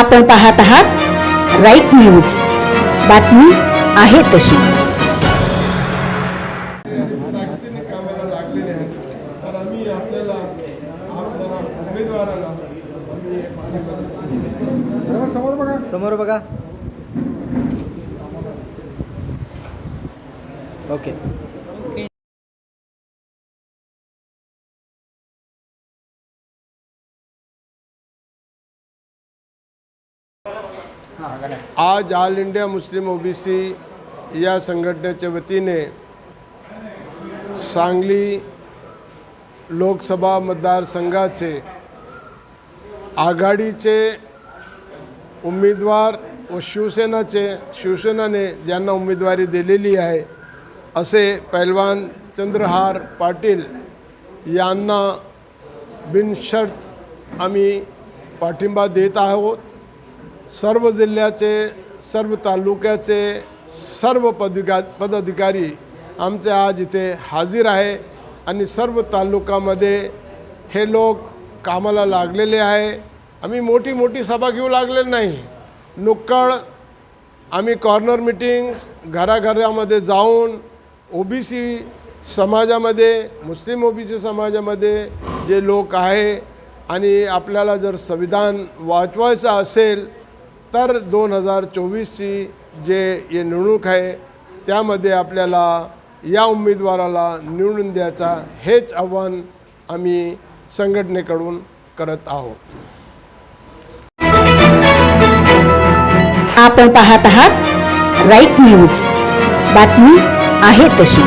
आपण पाहत आहात राईट न्यूज, बातमी आहे तशी। ताकदीने कामाला लागलेले आहेत, तर आम्ही आपल्या उमेदवाराला आम्ही समोर बघा। ओके। आज ऑल इंडिया मुस्लिम ओबीसी या संघटनेच्या वतीने सांगली लोकसभा मतदारसंघाचे आघाडीचे उमेदवार व शिवसेनाने ज्यांना उमेदवारी दिलेली आहे असे पैलवान चंद्रहार पाटील यांना बिनशर्त आम्ही पाठिंबा देत आहोत। सर्व जिल्ह्याचे, सर्व तालुक्याचे सर्व पदाधिकारी आमचे आज इथे हाजीर आहे आणि सर्व तालुक्यामध्ये हे लोक कामाला लागलेले आहे। आम्ही मोठी सभा घेऊ लागलेली नाही, नुक्कड आम्ही कॉर्नर मीटिंग्स घराघरामध्ये जाऊन ओबीसी समाजामध्ये, मुस्लिम ओबीसी समाजामध्ये जे लोक आहे आणि आपल्याला जर संविधान वाचवायचं असेल तर 2024ची जे हे निवडणूक आहे त्यामध्ये आपल्याला या उमेदवाराला निवडून द्यायचा हेच आव्हान आम्ही संघटनेकडून करत आहोत। आपण पाहत आहात राईट न्यूज, बातमी आहे तशी।